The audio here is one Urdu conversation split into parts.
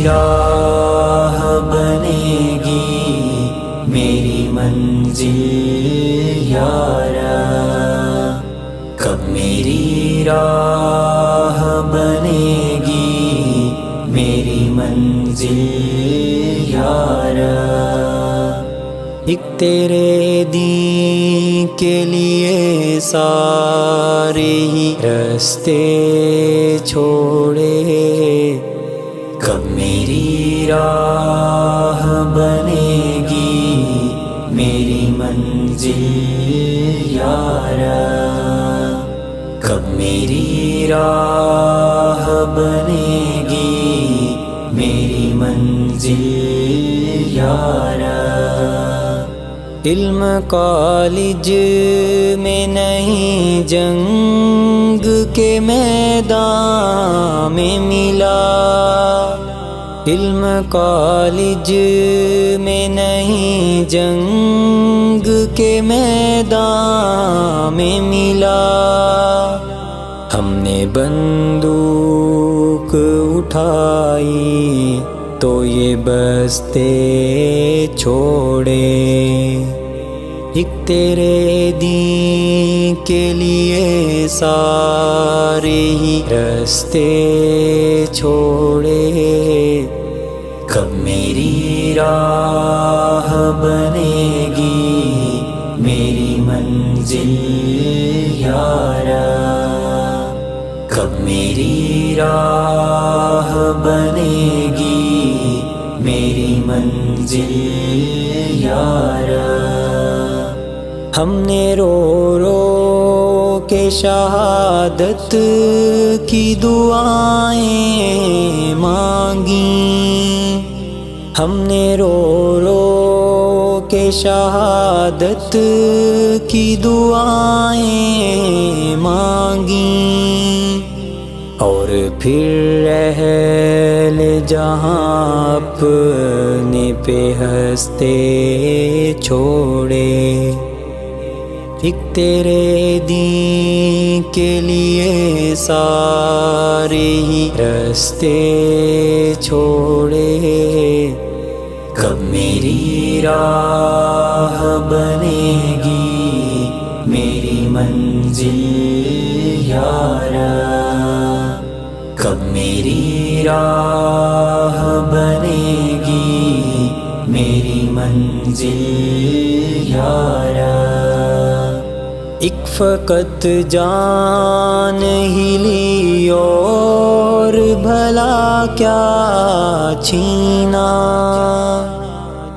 راہ بنے گی میری منزل یارا، کب میری راہ بنے گی میری منزل یارا۔ ایک تیرے دین کے لیے سارے ہی راستے چھوڑے، کب میری راہ بنے گی میری منزل یارا، کب میری راہ بنے گی میری منزل یارا۔ علم کالج میں نہیں جنگ کے میدان میں ملا، علم کالج میں نہیں جنگ کے میدان میں ملا۔ ہم نے بندوق اٹھائی تو یہ بستے چھوڑے، ایک تیرے دین کے لیے سارے ہی راستے چھوڑے، کب میری راہ بنے گی میری منزل یارا، کب میری راہ بنے گی میری منزل یارا۔ ہم نے رو رو کے شہادت کی دعائیں مانگیں، ہم نے رو رو کے شہادت کی دعائیں مانگیں، اور پھر اہل جہاں اپنے پہ ہنستے چھوڑے، ایک تیرے دین کے لیے سارے ہی راستے چھوڑے، کب میری راہ بنے گی میری منزل یارا، کب میری راہ بنے گی میری منزل یارا۔ ایک فقط جان ہی لی اور بھلا کیا چھینا،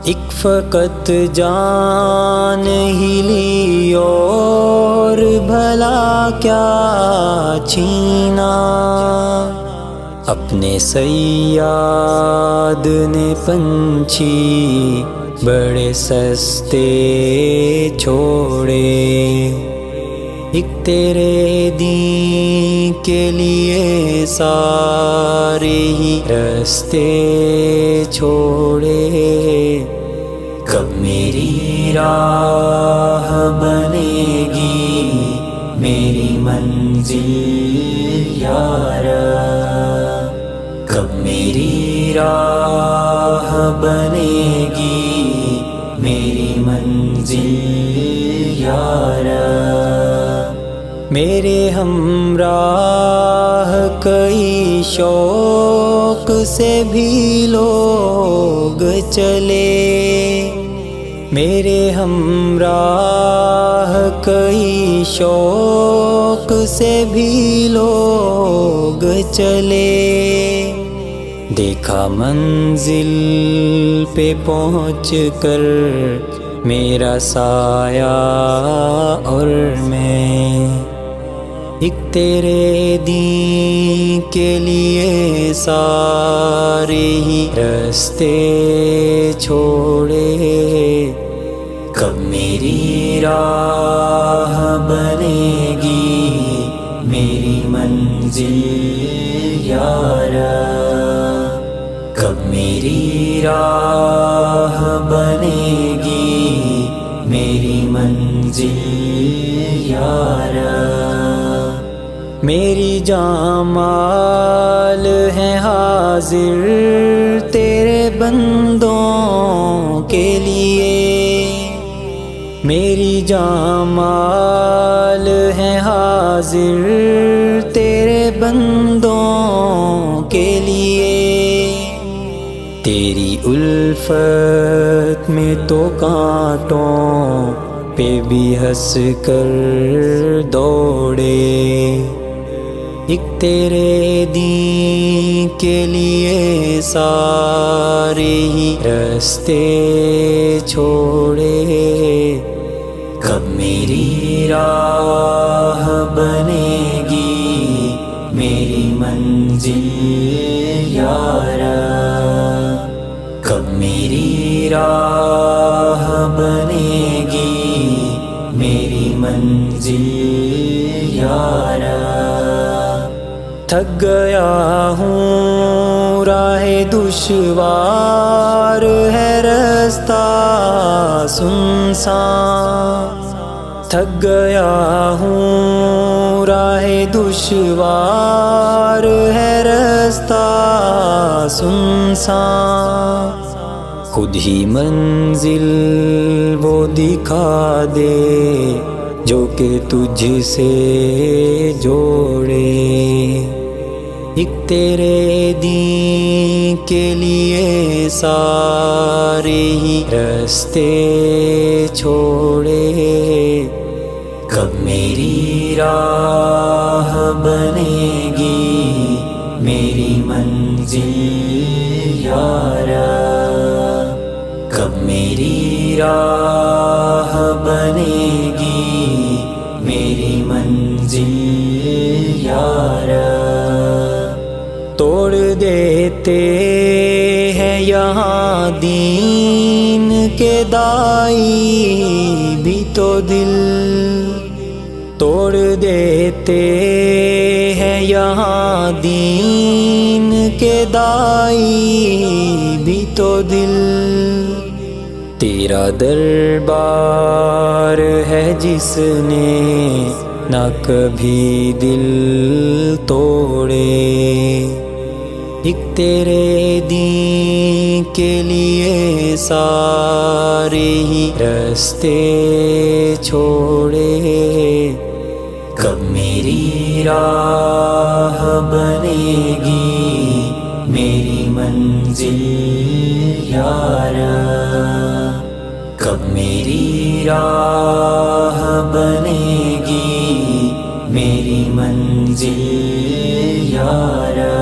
ایک فقط جان ہی لی اور بھلا کیا چھینا، اپنے صیاد نے پنچھی بڑے سستے چھوڑے، ایک تیرے دین کے لیے سارے ہی راستے چھوڑے، کب میری راہ بنے گی میری منزل یارا، کب میری راہ بنے گی میری منزل یارا۔ میرے ہمراہ کئی شوق سے بھی لوگ چلے، میرے ہمراہ کئی شوق سے بھی لوگ چلے، دیکھا منزل پہ پہنچ کر میرا سایہ اور میں، ایک تیرے دین کے لیے سارے ہی راستے چھوڑے، کب میری راہ بنے گی میری منزل یارا، کب میری راہ بنے گی میری منزل یارا۔ میری جاں مال ہے حاضر تیرے بندوں کے لیے، میری جان مال ہے حاضر تیرے بندوں کے لیے، تیری الفت میں تو کانٹوں پہ بھی ہنس کر دوڑے، ایک تیرے دین کے لیے سارے ہی راستے چھوڑے، کب میری راہ بنے گی میری منزل یارا، کب میری راہ بنے گی میری منزل یارا، تھک گیا ہوں راہ دشوار ہے رستہ سنسان، تھک گیا ہوں راہ دشوار ہے رستہ سنسان، خود ہی منزل وہ دکھا دے جو کہ تجھ سے جوڑے، ایک تیرے دین کے لیے سارے ہی راستے چھوڑے، کب میری راہ بنے گی میری منزل یارا، کب میری راہ بنے گی میری منزل یارا، توڑ دیتے ہیں یہاں دین کے دائی بھی تو دل، توڑ دیتے ہیں یہاں دین کے دائی بھی تو دل، تیرا دربار ہے جس نے نہ کبھی دل توڑے، ایک تیرے دین کے لیے سارے ہی راستے چھوڑے، کب میری راہ بنے گی میری منزل یارا، کب میری راہ بنے گی میری منزل یارا۔